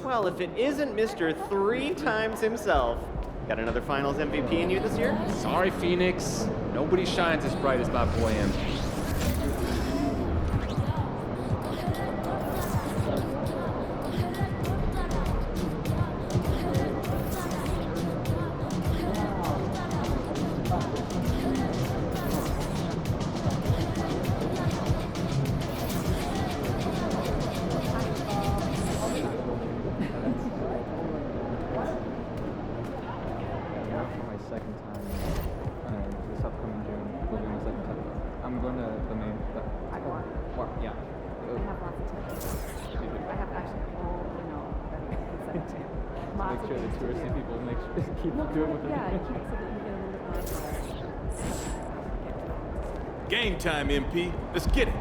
Well, if it isn't Mr. 3 times himself. Got another Finals MVP in you this year? Sorry, Phoenix. Nobody shines as bright as my boy MP. I'm going to the main. I want. Yeah. I have lots of tips. I have actually a whole, that I can send to. Lots Make sure of the things to touristy do. people keep good with it. Yeah, keep so that you get a little bit more. Game time, MP. Let's get it.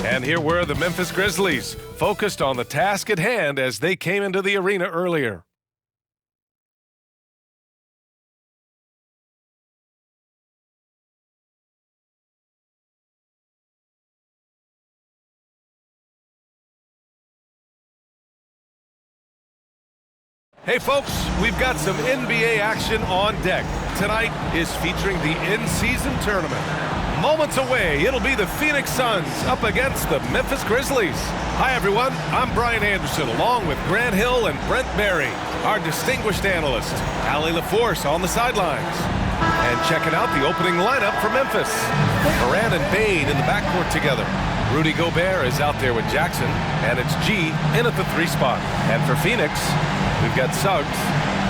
And here were the Memphis Grizzlies, focused on the task at hand as they came into the arena earlier. Hey folks, we've got some NBA action on deck. Tonight is featuring the in-season tournament. Moments away, it'll be the Phoenix Suns up against the Memphis Grizzlies. Hi everyone, I'm Brian Anderson along with Grant Hill and Brent Barry, our distinguished analyst, Allie LaForce on the sidelines. And checking out the opening lineup for Memphis. Moran and Bane in the backcourt together. Rudy Gobert is out there with Jackson, and it's G in at the 3 spot. And for Phoenix, we've got Suggs,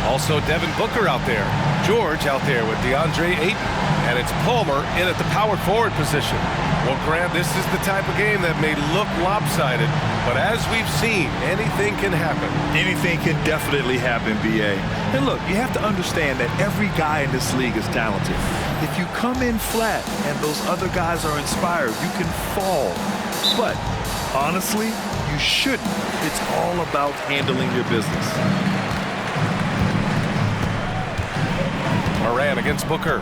also Devin Booker out there, George out there with DeAndre Ayton, and it's Palmer in at the power forward position. Well, Grant, this is the type of game that may look lopsided, but as we've seen, anything can happen. Anything can definitely happen, BA. And look, you have to understand that every guy in this league is talented. If you come in flat and those other guys are inspired, you can fall. But honestly, you shouldn't. It's all about handling your business. Moran against Booker.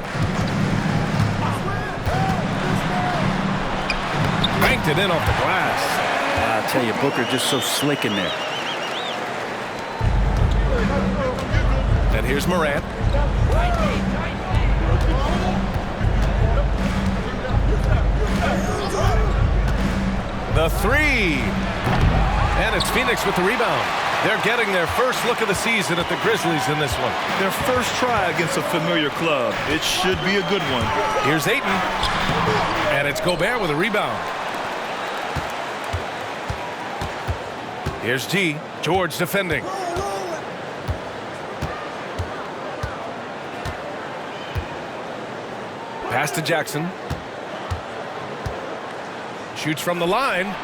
Banked it in off the glass. I'll tell you, Booker just so slick in there. And here's Moran. The 3. And it's Phoenix with the rebound. They're getting their first look of the season at the Grizzlies in this one. Their first try against a familiar club. It should be a good one. Here's Ayton. And it's Gobert with a rebound. Here's G. George defending. Pass to Jackson. Shoots from the line.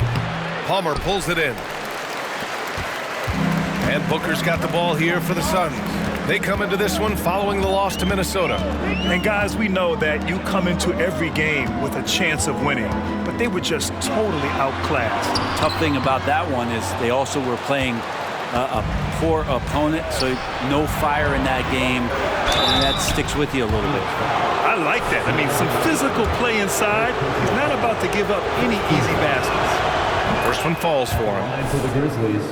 Palmer pulls it in. And Booker's got the ball here for the Suns. They come into this one following the loss to Minnesota. And guys, we know that you come into every game with a chance of winning, but they were just totally outclassed. Tough thing about that one is they also were playing a poor opponent, so no fire in that game. And that's sticks with you a little bit. I like that. I mean, some physical play inside. He's not about to give up any easy baskets. First one falls for him. And for the Grizzlies,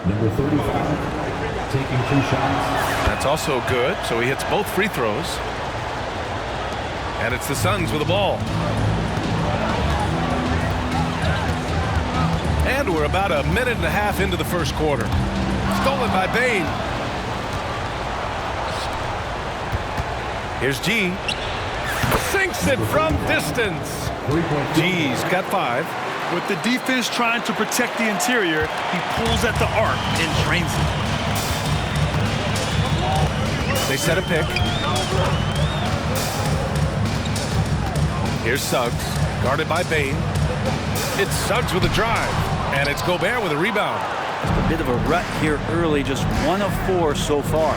number 35, taking 2 shots. That's also good, so he hits both free throws. And it's the Suns with the ball. And we're about a minute and a half into the first quarter. Stolen by Bane. Here's G. Sinks it from distance. G's got 5. With the defense trying to protect the interior, he pulls at the arc and drains it. They set a pick. Here's Suggs, guarded by Bane. It's Suggs with a drive, and it's Gobert with a rebound. A bit of a rut here early, just 1 of 4 so far.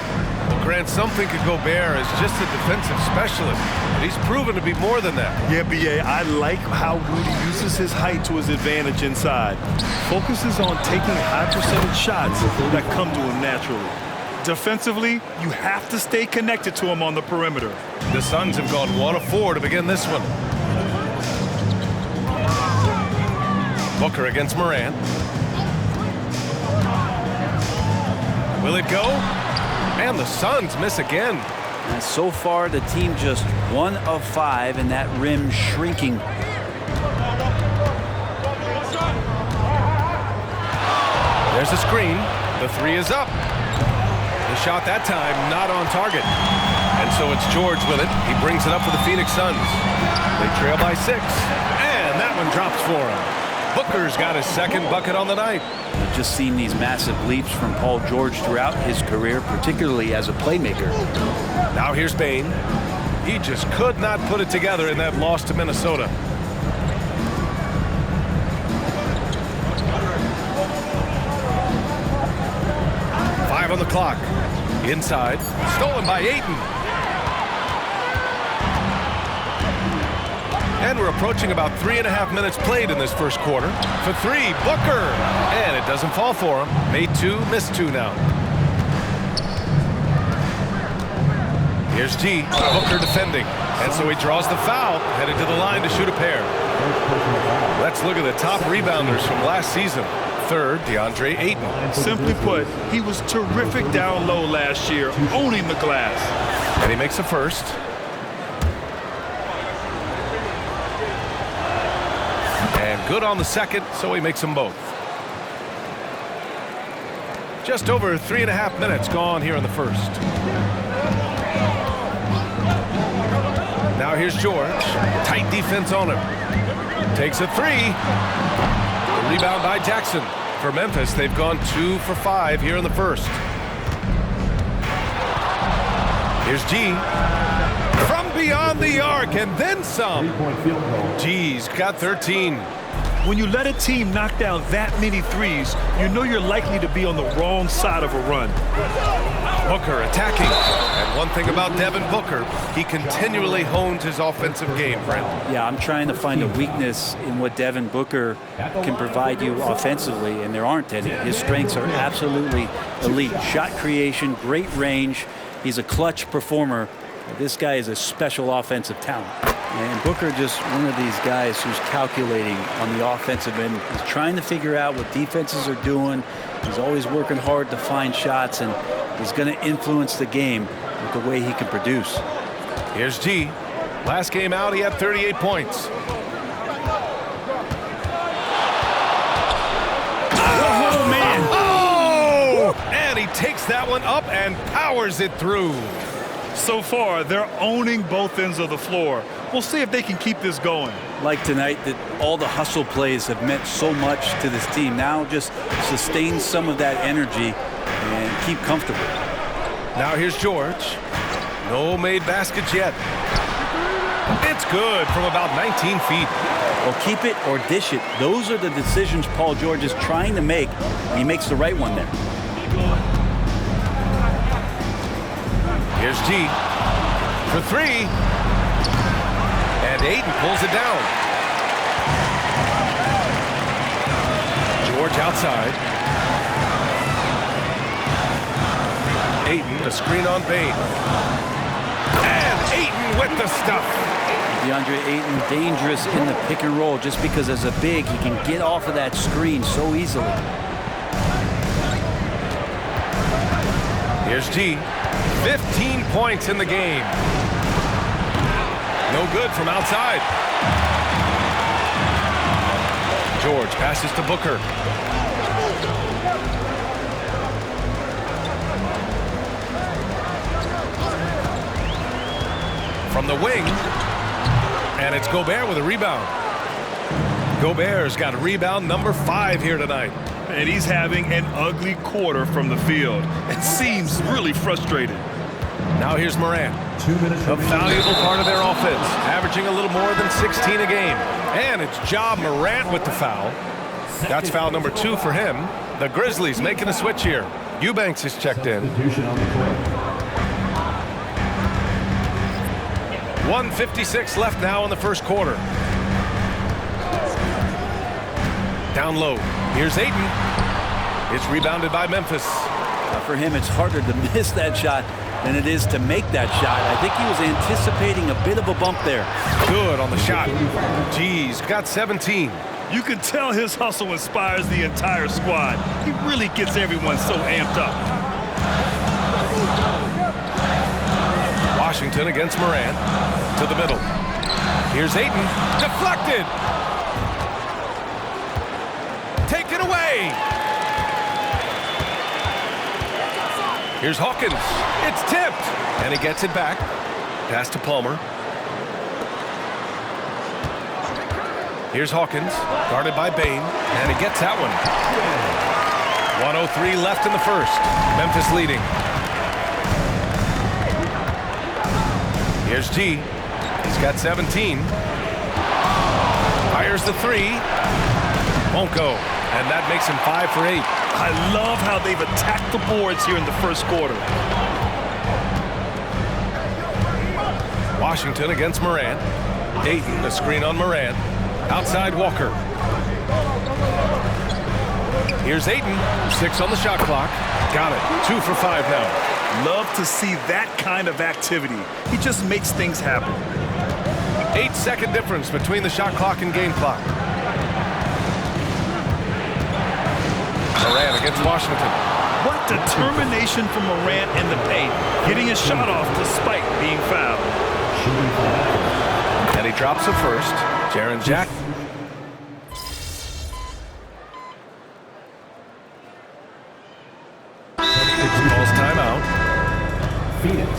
Well, Grant, some think of Gobert as just a defensive specialist, but he's proven to be more than that. Yeah, B.A., I like how Rudy uses his height to his advantage inside. Focuses on taking high percentage shots that come to him naturally. Defensively, you have to stay connected to him on the perimeter. The Suns have gone 1 of 4 to begin this one. Booker against Morant. Will it go? And the Suns miss again. And so far, the team just 1 of 5, and that rim shrinking. There's a screen. The 3 is up. The shot that time not on target. And so it's George with it. He brings it up for the Phoenix Suns. They trail by 6. And that one drops for him. Booker's got his second bucket on the night. We've just seen these massive leaps from Paul George throughout his career, particularly as a playmaker. Now here's Bane. He just could not put it together in that loss to Minnesota. On the clock. Inside. Stolen by Ayton. And we're approaching about 3.5 minutes played in this first quarter. For 3, Booker. And it doesn't fall for him. Made 2, missed 2 now. Here's G. Booker defending. And so he draws the foul. Headed to the line to shoot a pair. Let's look at the top rebounders from last season. Third, DeAndre Ayton. Simply put, he was terrific down low last year, owning the glass. And he makes a first. And good on the second, so he makes them both. Just over 3.5 minutes gone here in the first. Now here's George. Tight defense on him. Takes a 3. The rebound by Jackson. For Memphis, they've gone 2 for 5 here in the first. Here's G. From beyond the arc, and then some. G's got 13. When you let a team knock down that many threes, you know you're likely to be on the wrong side of a run. Booker attacking. And one thing about Devin Booker, he continually hones his offensive game, Brent. Yeah, I'm trying to find a weakness in what Devin Booker can provide you offensively, and there aren't any. His strengths are absolutely elite. Shot creation, great range. He's a clutch performer. This guy is a special offensive talent. And Booker just one of these guys who's calculating on the offensive end. He's trying to figure out what defenses are doing. He's always working hard to find shots, and he's going to influence the game with the way he can produce. Here's G. Last game out, he had 38 points. Oh, man. Oh! And he takes that one up and powers it through. So far, they're owning both ends of the floor. We'll see if they can keep this going. Like tonight, that all the hustle plays have meant so much to this team. Now just sustain some of that energy and keep comfortable. Now here's George. No made baskets yet. It's good from about 19 feet. Well, keep it or dish it. Those are the decisions Paul George is trying to make, and he makes the right one there. Here's G for 3. And Ayton pulls it down. George outside. Ayton, a screen on Bane. the stuff. DeAndre Ayton dangerous in the pick and roll just because as a big, he can get off of that screen so easily. Here's G. 15 points in the game. No good from outside. George passes to Booker. From the wing. And it's Gobert with a rebound. Gobert's got rebound number 5 here tonight. And he's having an ugly quarter from the field. It seems really frustrated. Now here's Morant. 2 minutes A remaining. valuable part of their offense, averaging a little more than 16 a game. And it's Ja Morant with the foul. That's foul number 2 for him. The Grizzlies making a switch here. Eubanks is checked in. Substitution on the court. 1:56 left now in the first quarter. Down low. Here's Ayton. It's rebounded by Memphis. For him, it's harder to miss that shot than it is to make that shot. I think he was anticipating a bit of a bump there. Good on the shot. G's got 17. You can tell his hustle inspires the entire squad. He really gets everyone so amped up. Washington against Morant. To the middle. Here's Ayton. Deflected. Taken away. Here's Hawkins. It's tipped. And he gets it back. Pass to Palmer. Here's Hawkins. Guarded by Bane. And he gets that one. 1:03 left in the first. Memphis leading. Here's G. He's got 17. Fires the 3. Won't go. And that makes him 5 for 8. I love how they've attacked the boards here in the first quarter. Washington against Morant. Ayton, the screen on Morant. Outside Walker. Here's Ayton. 6 on the shot clock. Got it. 2 for 5 now. Love to see that kind of activity. He just makes things happen. 8-second difference between the shot clock and game clock. Morant against Washington. What determination from Morant in the paint, getting his shot off despite being fouled. And he drops the first. Jaren Jack. Calls timeout. Phoenix.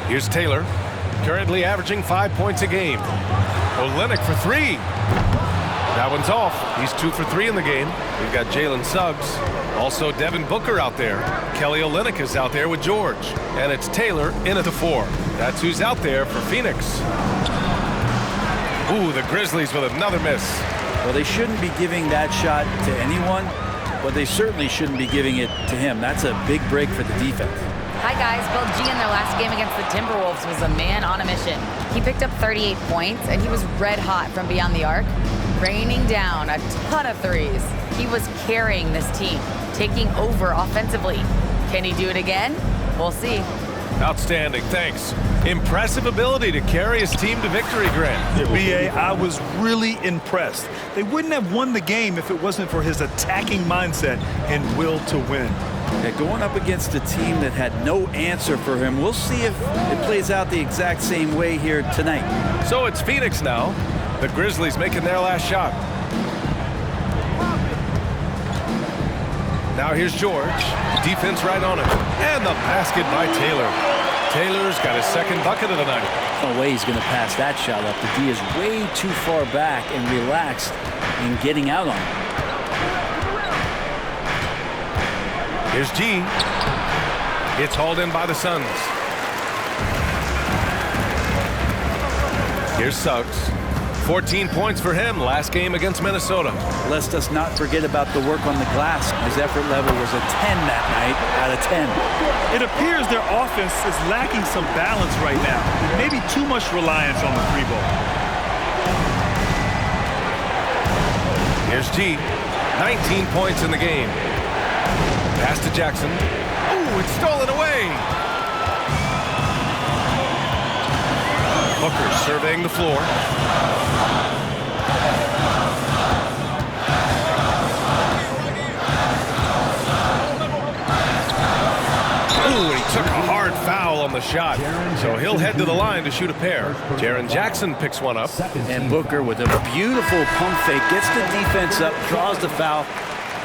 Here's Taylor, currently averaging 5 points a game. Olynyk for 3. That one's off. He's 2 for 3 in the game. We've got Jalen Suggs. Also Devin Booker out there. Kelly Olynyk is out there with George. And it's Taylor in at the 4. That's who's out there for Phoenix. Ooh, the Grizzlies with another miss. Well, they shouldn't be giving that shot to anyone, but they certainly shouldn't be giving it to him. That's a big break for the defense. Hi guys, Bill G in their last game against the Timberwolves was a man on a mission. He picked up 38 points and he was red hot from beyond the arc, raining down a ton of threes. He was carrying this team, taking over offensively. Can he do it again? We'll see. Outstanding, thanks. Impressive ability to carry his team to victory, Grant. BA, I was really impressed. They wouldn't have won the game if it wasn't for his attacking mindset and will to win. Yeah, going up against a team that had no answer for him. We'll see if it plays out the exact same way here tonight. So it's Phoenix now. The Grizzlies making their last shot. Now here's George. Defense right on him. And the basket by Taylor. Taylor's got his second bucket of the night. No way he's going to pass that shot up. The D is way too far back and relaxed in getting out on it. Here's G. It's hauled in by the Suns. Here's Suggs. 14 points for him last game against Minnesota. Let us not forget about the work on the glass. His effort level was a 10 that night out of 10. It appears their offense is lacking some balance right now. Maybe too much reliance on the three ball. Here's G. 19 points in the game. Pass to Jackson. Oh, it's stolen away. Booker surveying the floor. Ooh, he took a hard foul on the shot. So he'll head to the line to shoot a pair. Jaren Jackson picks one up. And Booker with a beautiful pump fake, gets the defense up, draws the foul.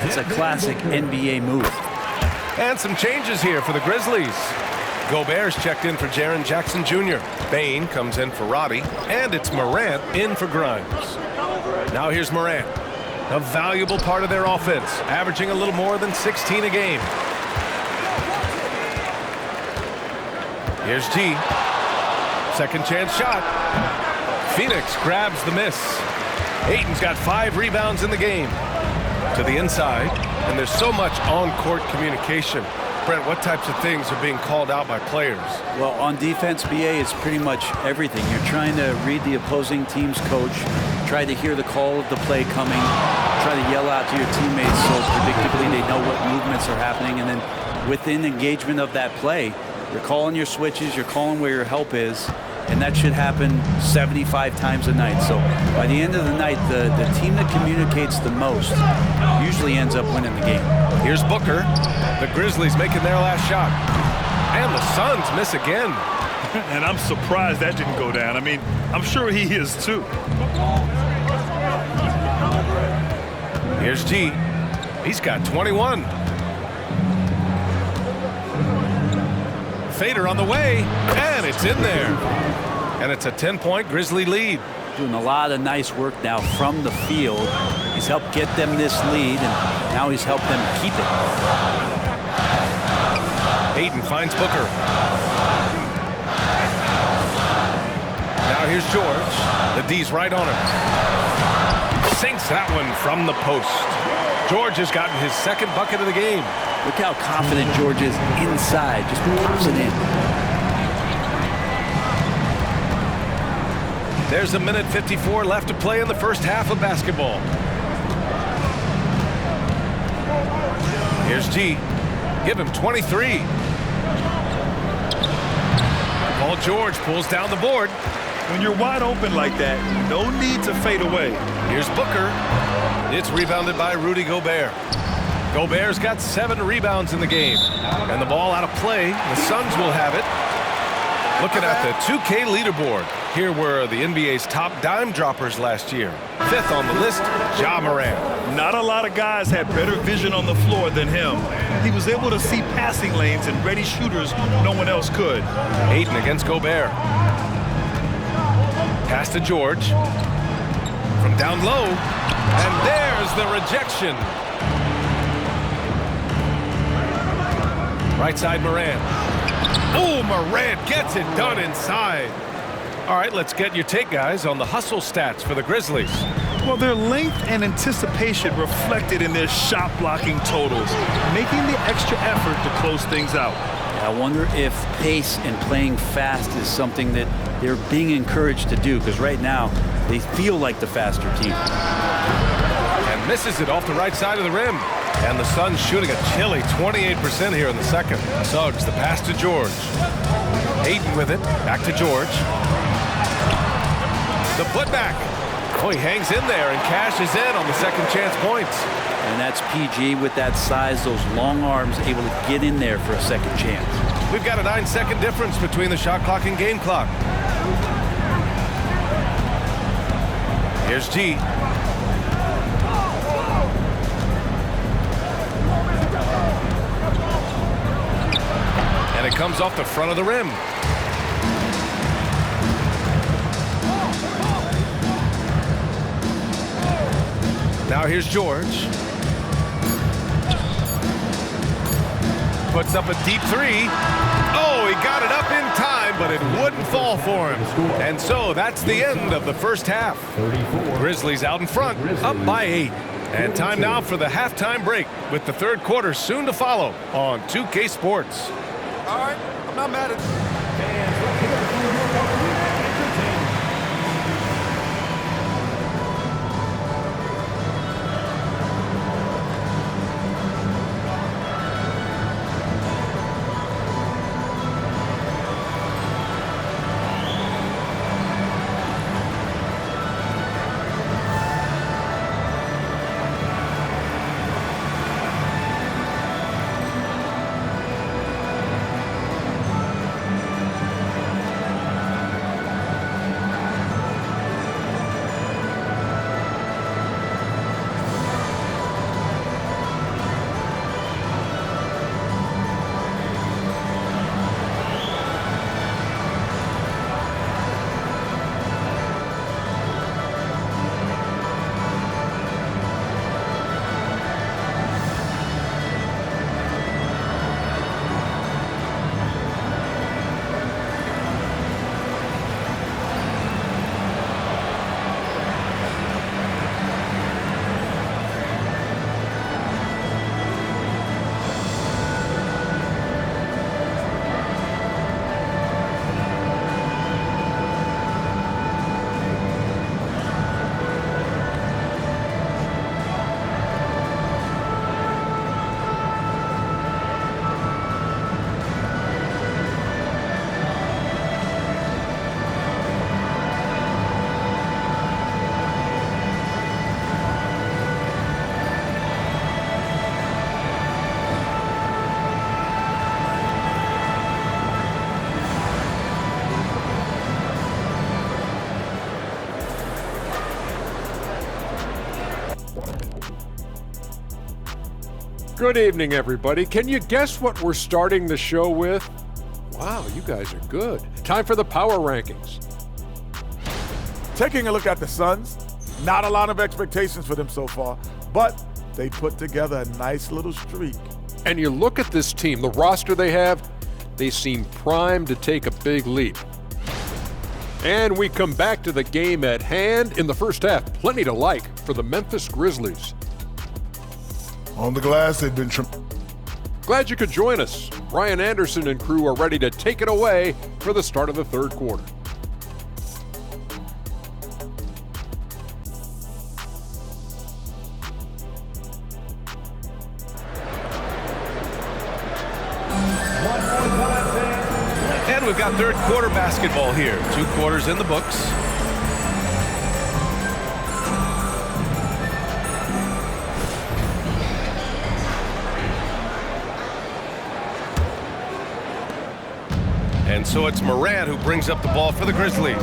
It's a classic NBA move. And some changes here for the Grizzlies. Gobert's checked in for Jaren Jackson Jr. Bane comes in for Roddy. And it's Morant in for Grimes. Now here's Morant, a valuable part of their offense, averaging a little more than 16 a game. Here's G. Second chance shot. Phoenix grabs the miss. Ayton's got 5 rebounds in the game. To the inside, and there's so much on-court communication. Brent, what types of things are being called out by players? Well, on defense, BA, it's pretty much everything. You're trying to read the opposing team's coach, try to hear the call of the play coming, try to yell out to your teammates so predictably they know what movements are happening, and then within engagement of that play, you're calling your switches, you're calling where your help is, and that should happen 75 times a night. So by the end of the night, the team that communicates the most usually ends up winning the game. Here's Booker. The Grizzlies making their last shot. And the Suns miss again. And I'm surprised that didn't go down. I mean, I'm sure he is too. Here's G. He's got 21. Fader on the way, and it's in there. And it's a 10-point Grizzly lead. Doing a lot of nice work now from the field. He's helped get them this lead, and now he's helped them keep it. Ayton finds Booker. Now here's George. The D's right on him. Sinks that one from the post. George has gotten his second bucket of the game. Look how confident George is inside. Just pops it in. There's a minute 54 left to play in the first half of basketball. Here's G. Give him 23. Paul George pulls down the board. When you're wide open like that, no need to fade away. Here's Booker. It's rebounded by Rudy Gobert. Gobert's got 7 rebounds in the game. And the ball out of play. The Suns will have it. Looking at the 2K leaderboard. Here were the NBA's top dime droppers last year. 5th on the list, Ja Morant. Not a lot of guys had better vision on the floor than him. He was able to see passing lanes and ready shooters no one else could. Ayton against Gobert. Pass to George. From down low. And there's the rejection. Right side Morant. Oh, Morant gets it done inside. All right, let's get your take, guys, on the hustle stats for the Grizzlies. Well, their length and anticipation reflected in their shot blocking totals, making the extra effort to close things out. I wonder if pace and playing fast is something that they're being encouraged to do, because right now they feel like the faster team. And misses it off the right side of the rim. And the Suns shooting a chilly 28% here in the second. Suggs, the pass to George. Ayton with it. Back to George. The putback. Oh, he hangs in there and cashes in on the second chance points. And that's PG with that size, those long arms, able to get in there for a second chance. We've got a 9-second difference between the shot clock and game clock. Here's G. And it comes off the front of the rim. Now here's George. Puts up a deep 3. Oh, he got it up in time but it wouldn't fall for him. And so that's the end of the first half. Grizzlies out in front, up by 8. And time now for the halftime break, with the third quarter soon to follow on 2K Sports. All right, I'm not mad at Good evening, everybody. Can you guess what we're starting the show with? Wow, you guys are good. Time for the power rankings. Taking a look at the Suns, not a lot of expectations for them so far, but they put together a nice little streak. And you look at this team, the roster they have, they seem primed to take a big leap. And we come back to the game at hand in the first half. Plenty to like for the Memphis Grizzlies. On the glass, they've been Glad you could join us. Ryan Anderson and crew are ready to take it away for the start of the third quarter. And we've got third quarter basketball here. 2 quarters in the books. And so it's Morant who brings up the ball for the Grizzlies.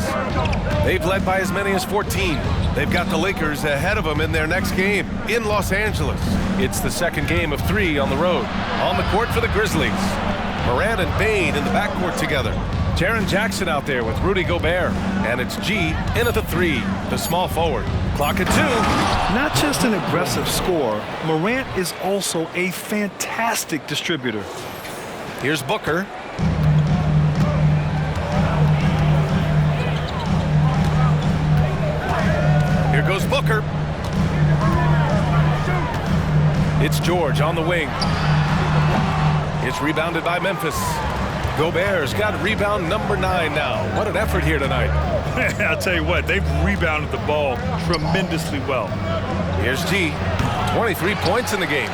They've led by as many as 14. They've got the Lakers ahead of them in their next game in Los Angeles. It's the second game of 3 on the road. On the court for the Grizzlies, Morant and Bane in the backcourt together. Jaren Jackson out there with Rudy Gobert. And it's G in at the 3, the small forward. Clock at 2. Not just an aggressive scorer, Morant is also a fantastic distributor. Here's Booker. Here goes Booker. It's George on the wing. It's rebounded by Memphis. Gobert's got rebound number 9 now. What an effort here tonight. I'll tell you what, they've rebounded the ball tremendously well. Here's G. 23 points in the game.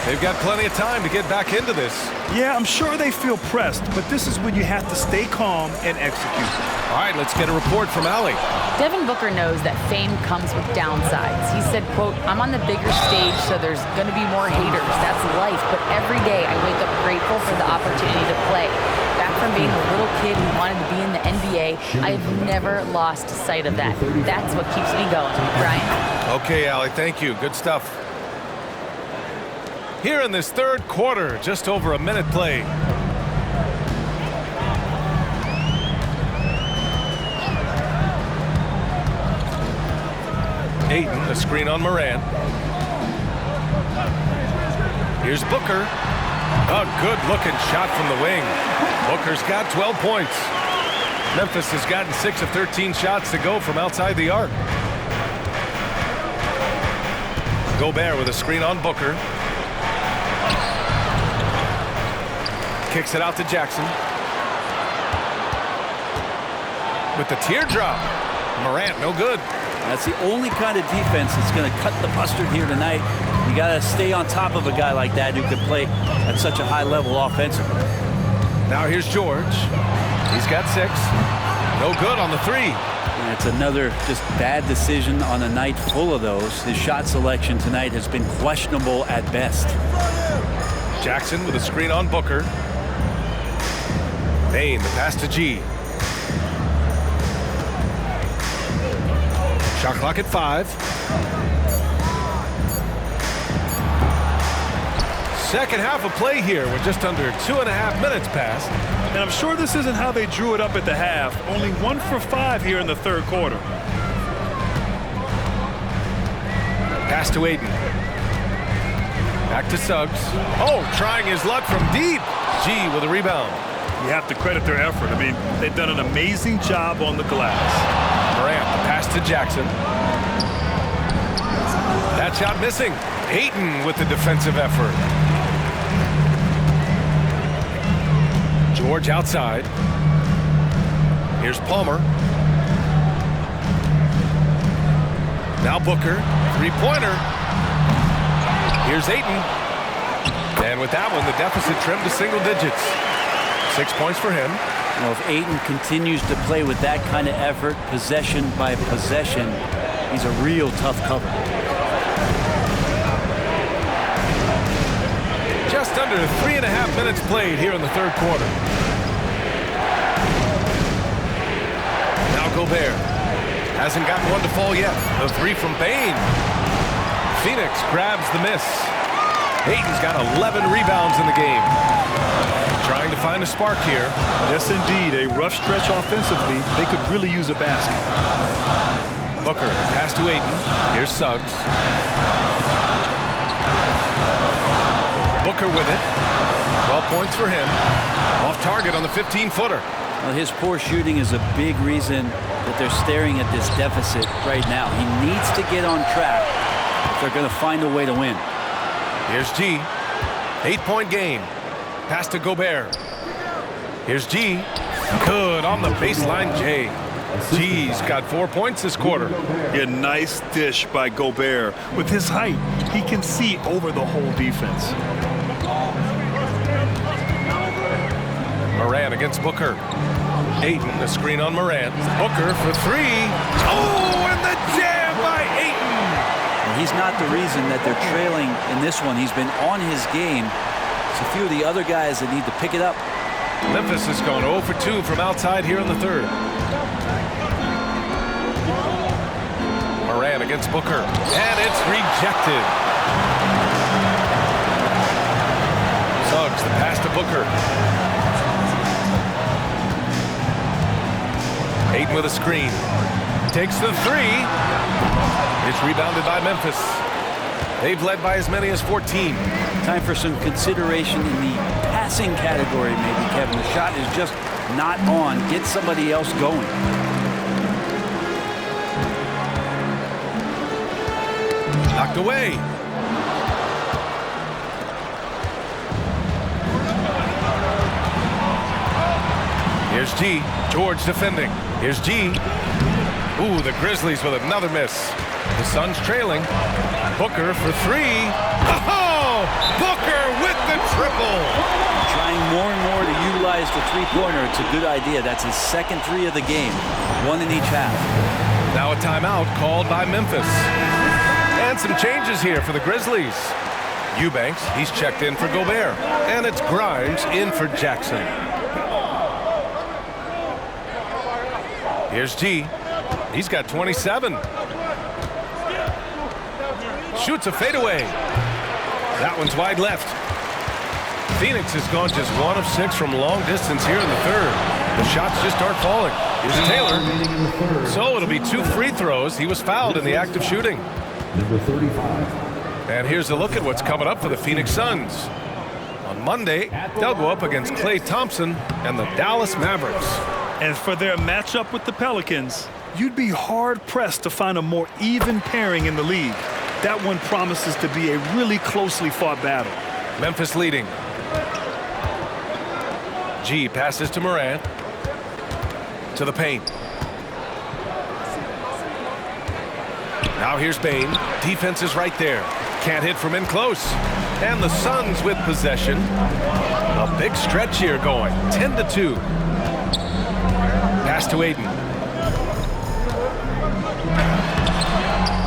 They've got plenty of time to get back into this. Yeah, I'm sure they feel pressed, but this is when you have to stay calm and execute. All right, let's get a report from Allie. Devin Booker knows that fame comes with downsides. He said, quote, "I'm on the bigger stage, so there's going to be more haters. That's life, but every day I wake up grateful for the opportunity to play. Back from being a little kid who wanted to be in the NBA, I've never lost sight of that. That's what keeps me going." Brian? Okay, Allie, thank you. Good stuff. Here in this third quarter, just over a minute played. Ayton, the screen on Morant. Here's Booker. A good-looking shot from the wing. Booker's got 12 points. Memphis has gotten 6 of 13 shots to go from outside the arc. Gobert with a screen on Booker. Kicks it out to Jackson. With the teardrop. Morant, no good. That's the only kind of defense that's going to cut the mustard here tonight. You got to stay on top of a guy like that who can play at such a high level offensively. Now here's George. He's got 6. No good on the 3. And it's another just bad decision on a night full of those. His shot selection tonight has been questionable at best. Jackson with a screen on Booker. Bane, the pass to G. Shot clock at 5. Second half of play here with just under 2.5 minutes passed. And I'm sure this isn't how they drew it up at the half. Only 1 for 5 here in the third quarter. Pass to Ayton. Back to Suggs. Oh, trying his luck from deep. G with a rebound. You have to credit their effort. I mean, they've done an amazing job on the glass. Morant, the pass to Jackson. That shot missing. Ayton with the defensive effort. George outside. Here's Palmer. Now Booker. Three-pointer. Here's Ayton. And with that one, the deficit trimmed to single digits. 6 points for him. Well, if Ayton continues to play with that kind of effort, possession by possession, he's a real tough cover. Just under 3.5 minutes played here in the third quarter. Now Gobert. Hasn't gotten one to fall yet. The 3 from Bane. Phoenix grabs the miss. Ayton's got 11 rebounds in the game. Trying to find a spark here. Yes, indeed. A rough stretch offensively. They could really use a basket. Booker, pass to Ayton. Here's Suggs. Booker with it. 12 points for him. Off target on the 15-footer. Well, his poor shooting is a big reason that they're staring at this deficit right now. He needs to get on track if they're going to find a way to win. Here's G. 8-point game. Pass to Gobert. Here's G. Good on the baseline, J. G's got 4 points this quarter. A nice dish by Gobert. With his height, he can see over the whole defense. Morant against Booker. Ayton, the screen on Morant. Booker for 3. Oh, and the jam by Ayton. And he's not the reason that they're trailing in this one. He's been on his game. It's a few of the other guys that need to pick it up. Memphis has gone 0 for 2 from outside here in the third. Morant against Booker. And it's rejected. Suggs, the pass to Booker. Ayton with a screen. Takes the 3. It's rebounded by Memphis. They've led by as many as 14. Time for some consideration in the passing category, maybe, Kevin. The shot is just not on. Get somebody else going. Knocked away. Here's G. George defending. Here's G. Ooh, the Grizzlies with another miss. The Suns trailing. Booker for 3. Oh! Booker with the triple! Trying more and more to utilize the three-pointer. It's a good idea. That's his second 3 of the game. 1 in each half. Now a timeout called by Memphis. And some changes here for the Grizzlies. Eubanks, he's checked in for Gobert. And it's Grimes in for Jackson. Here's G. He's got 27. Shoots a fadeaway. That one's wide left. Phoenix has gone just 1 of 6 from long distance here in the third. The shots just aren't falling. Here's Taylor. So it'll be 2 free throws. He was fouled in the act of shooting. Number 35. And here's a look at what's coming up for the Phoenix Suns. On On Monday, they'll go up against Klay Thompson and the Dallas Mavericks. And for their matchup with the Pelicans, you'd be hard-pressed to find a more even pairing in the league. That one promises to be a really closely fought battle. Memphis leading. G passes to Morant. To the paint. Now here's Bane. Defense is right there. Can't hit from in close. And the Suns with possession. A big stretch here going. 10-2. Pass to Aiden.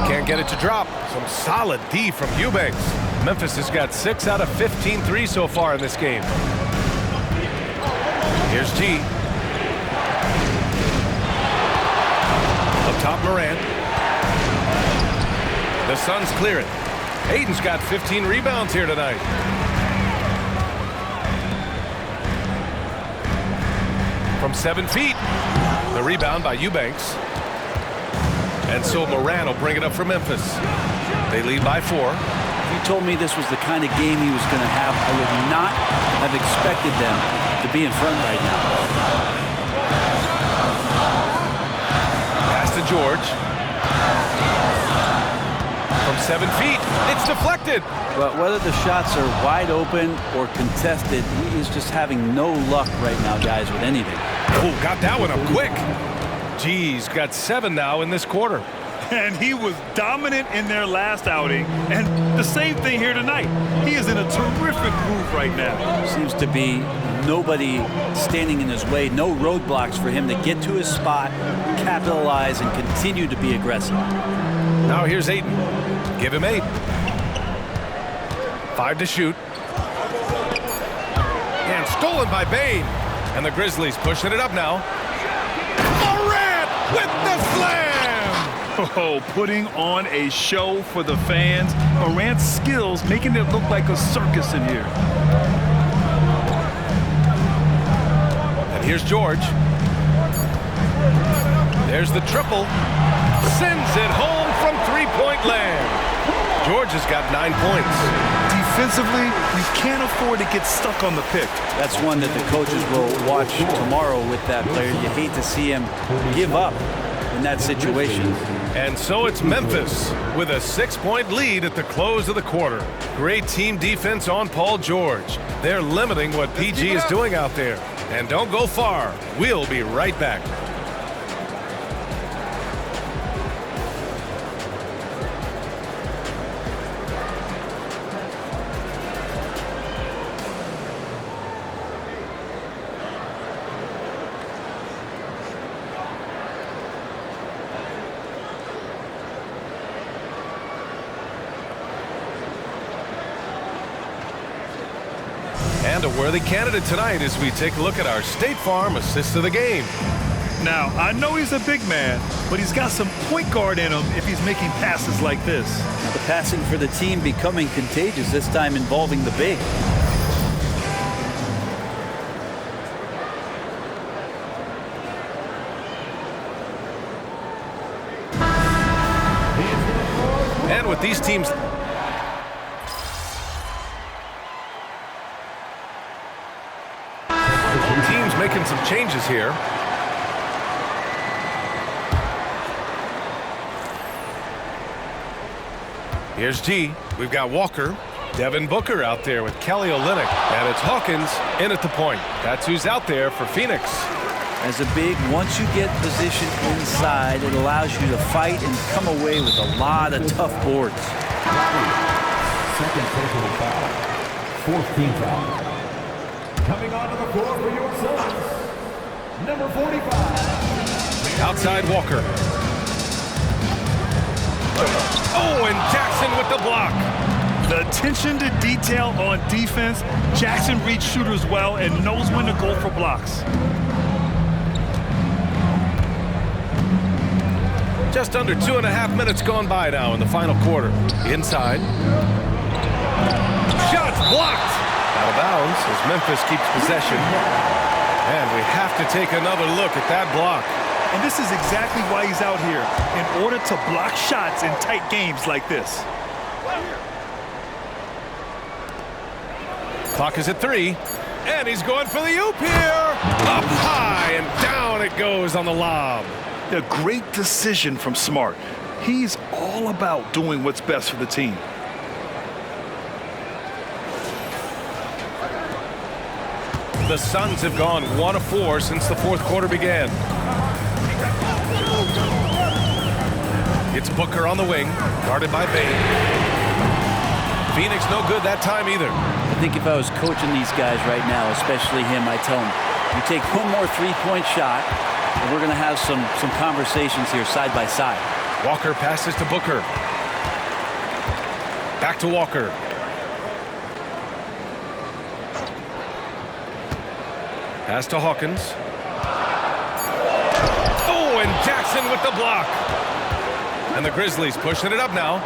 Can't get it to drop. Some solid D from Eubanks. Memphis has got 6 out of 15 threes so far in this game. Here's G. Up top, Morant. The Suns clear it. Aiden's got 15 rebounds here tonight. From 7 feet. The rebound by Eubanks. And so Morant will bring it up for Memphis. They lead by 4. If you told me this was the kind of game he was going to have, I would not have expected them to be in front right now. Pass to George. From 7 feet, it's deflected. But whether the shots are wide open or contested, he is just having no luck right now, guys, with anything. Oh, got that one up quick. G's got 7 now in this quarter. And he was dominant in their last outing. And the same thing here tonight. He is in a terrific groove right now. Seems to be nobody standing in his way, no roadblocks for him to get to his spot, capitalize, and continue to be aggressive. Now here's Ayton. Give him 8. 5 to shoot. And stolen by Bane. And the Grizzlies pushing it up now. Morant with the slam! Oh, putting on a show for the fans. Morant's skills making it look like a circus in here. And here's George. There's the triple. Sends it home from three-point land. George has got 9 points. Defensively, you can't afford to get stuck on the pick. That's one that the coaches will watch tomorrow with that player. You hate to see him give up in that situation. And so it's Memphis with a 6-point lead at the close of the quarter. Great team defense on Paul George. They're limiting what PG is doing out there. And don't go far. We'll be right back. And a worthy candidate tonight as we take a look at our State Farm assist of the game. Now, I know he's a big man, but he's got some point guard in him if he's making passes like this. The passing for the team becoming contagious, this time involving the big. And with these teams... Teams making some changes here. Here's G. We've got Walker. Devin Booker out there with Kelly Olynyk. And it's Hawkins in at the point. That's who's out there for Phoenix. As a big, once you get positioned inside, it allows you to fight and come away with a lot of tough boards. Second personal foul. 4th team foul. Coming onto the floor for your Suns, number 45. Outside Walker. Oh, and Jackson with the block. The attention to detail on defense. Jackson reads shooters well and knows when to go for blocks. Just under 2.5 minutes gone by now in the final quarter. Inside. Shots blocked. Out of bounds as Memphis keeps possession. And we have to take another look at that block. And this is exactly why he's out here, in order to block shots in tight games like this. Clock is at 3. And he's going for the oop here. Up high and down it goes on the lob. A great decision from Smart. He's all about doing what's best for the team. The Suns have gone 1 of 4 since the fourth quarter began. It's Booker on the wing, guarded by Bane. Phoenix no good that time either. I think if I was coaching these guys right now, especially him, I'd tell him, you take one more three-point shot, and we're going to have some conversations here side by side. Walker passes to Booker. Back to Walker. Pass to Hawkins. Oh, and Jackson with the block. And the Grizzlies pushing it up now.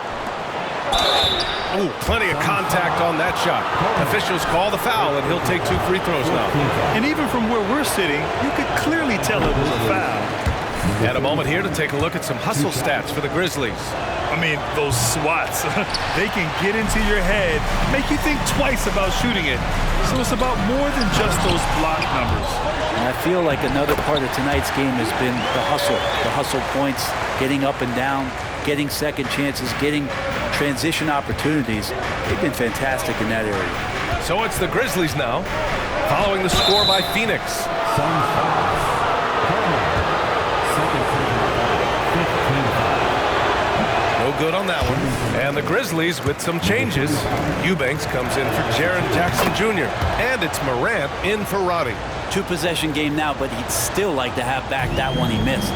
Oh, plenty of contact on that shot. Officials call the foul, and he'll take 2 free throws now. And even from where we're sitting, you could clearly tell it was a foul. And a moment here to take a look at some hustle stats for the Grizzlies. I mean, those swats, they can get into your head, make you think twice about shooting it. So it's about more than just those block numbers. And I feel like another part of tonight's game has been the hustle points, getting up and down, getting second chances, getting transition opportunities. They've been fantastic in that area. So it's the Grizzlies now, following the score by Phoenix. No good on that one. And the Grizzlies with some changes. Eubanks comes in for Jaren Jackson Jr. And it's Morant in for Roddy. 2-possession game now, but he'd still like to have back that one he missed.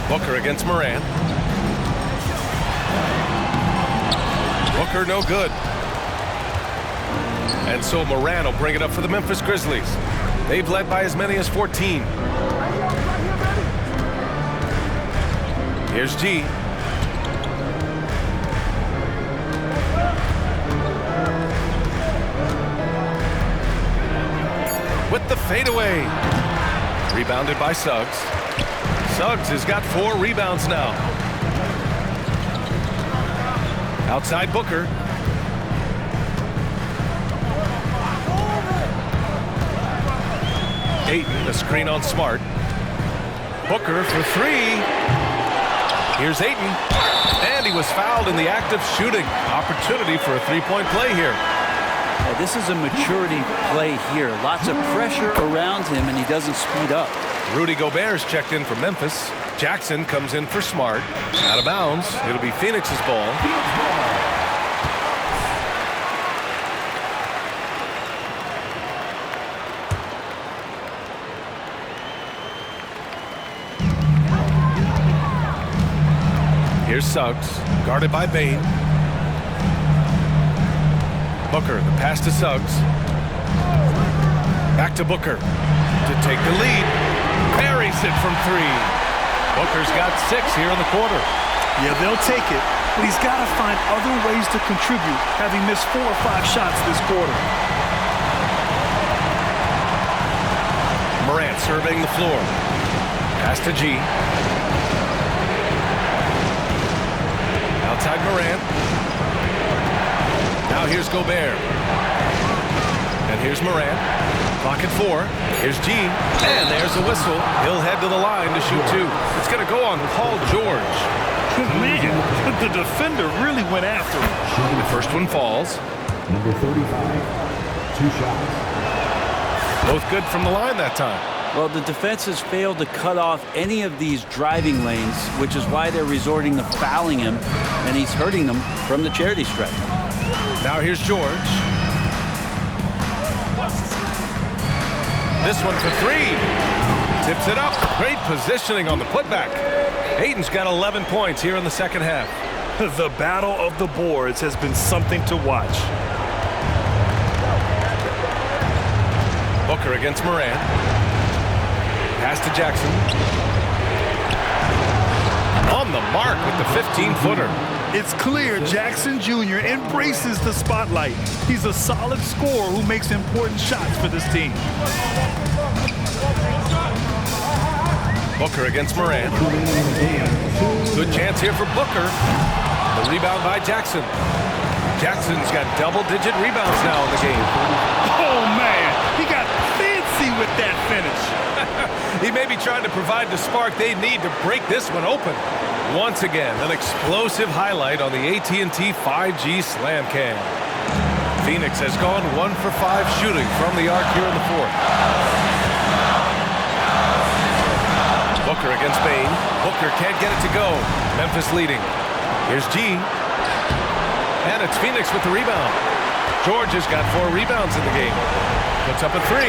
Booker against Morant. Booker no good. And so Morant will bring it up for the Memphis Grizzlies. They've led by as many as 14. Here's G. With the fadeaway. Rebounded by Suggs. Suggs has got 4 rebounds now. Outside Booker. Ayton, a screen on Smart. Booker for 3. Here's Ayton. And he was fouled in the act of shooting. Opportunity for a 3-point play here. This is a maturity play here. Lots of pressure around him, and he doesn't speed up. Rudy Gobert's checked in for Memphis. Jackson comes in for Smart. Out of bounds. It'll be Phoenix's ball. Here's Suggs, guarded by Bane. Booker, the pass to Suggs. Back to Booker to take the lead. Buries it from 3. Booker's got 6 here in the quarter. Yeah, they'll take it, but he's got to find other ways to contribute, having missed 4 or 5 shots this quarter. Morant surveying the floor. Pass to G. Outside Morant. Now here's Gobert. And here's Morant. Clock at 4. Here's G. And there's a whistle. He'll head to the line to shoot 2. It's going to go on Paul George. Man, the defender really went after him. The first one falls. Number 35, 2 shots. Both good from the line that time. Well, the defense has failed to cut off any of these driving lanes, which is why they're resorting to fouling him, and he's hurting them from the charity stripe. Now here's George. This one for 3. Tips it up. Great positioning on the putback. Ayton's got 11 points here in the second half. The battle of the boards has been something to watch. Booker against Morant. Pass to Jackson. On the mark with the 15-footer. It's clear Jackson Jr. embraces the spotlight. He's a solid scorer who makes important shots for this team. Booker against Morant. Good chance here for Booker. The rebound by Jackson. Jackson's got double-digit rebounds now in the game. Oh, man. He got fancy with that finish. He may be trying to provide the spark they need to break this one open. Once again, an explosive highlight on the AT&T 5G Slam Cam. Phoenix has gone 1 for 5 shooting from the arc here in the fourth. Booker against Bane. Booker can't get it to go. Memphis leading. Here's G. And it's Phoenix with the rebound. George has got 4 rebounds in the game. Puts up a 3.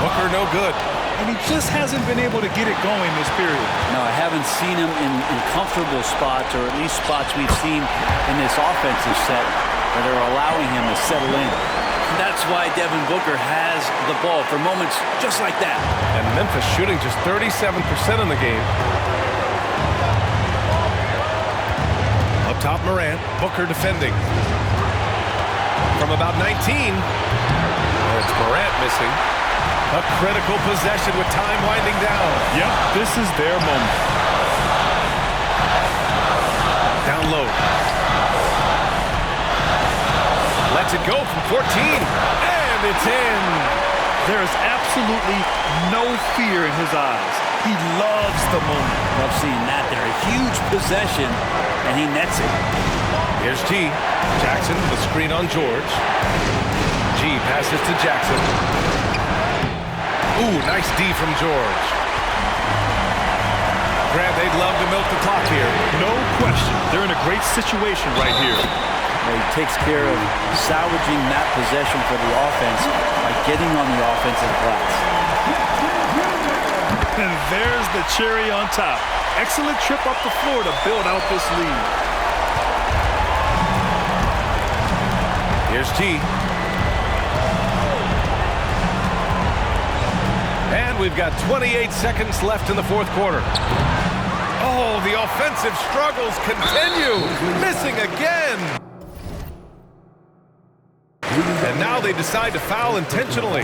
Booker no good. And he just hasn't been able to get it going this period. No, I haven't seen him in comfortable spots, or at least spots we've seen in this offensive set that are allowing him to settle in. And that's why Devin Booker has the ball for moments just like that. And Memphis shooting just 37% in the game. Up top, Morant. Booker defending. From about 19. It's Morant missing. A critical possession with time winding down. Yep, this is their moment. Down low. Lets it go from 14. And it's in. There is absolutely no fear in his eyes. He loves the moment. Love seeing that there. A huge possession, and he nets it. Here's G. Jackson, the screen on George. G passes to Jackson. Ooh, nice D from George. Grant, they'd love to milk the clock here. No question. They're in a great situation right here. He takes care of salvaging that possession for the offense by getting on the offensive glass. And there's the cherry on top. Excellent trip up the floor to build out this lead. Here's G. And we've got 28 seconds left in the fourth quarter. Oh, the offensive struggles continue. Missing again. And now they decide to foul intentionally.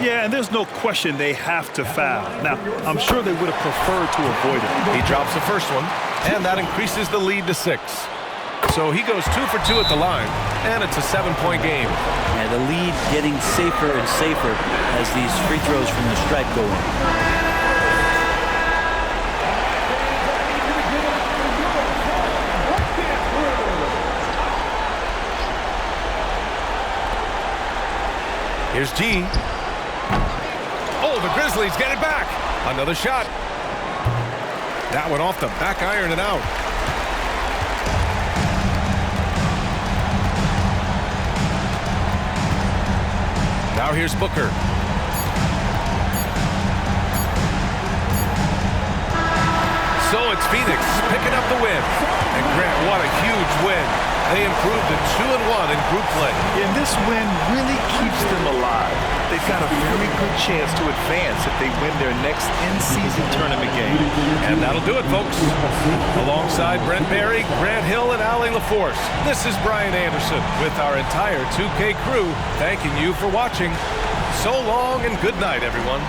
Yeah, and there's no question they have to foul. Now, I'm sure they would have preferred to avoid it. He drops the first one, and that increases the lead to 6. So he goes 2 for 2 at the line, and it's a 7-point game. Yeah, the lead getting safer and safer as these free throws from the stripe go in. Here's G. Oh, the Grizzlies get it back. Another shot. That one off the back iron and out. Now here's Booker. So it's Phoenix picking up the win. And Grant, what a huge win. They improved to 2-1 in group play. And this win really keeps them alive. They've got a very good chance to advance if they win their next in-season tournament game. And that'll do it, folks. Alongside Brent Barry, Grant Hill, and Allie LaForce, this is Brian Anderson with our entire 2K crew thanking you for watching. So long and good night, everyone.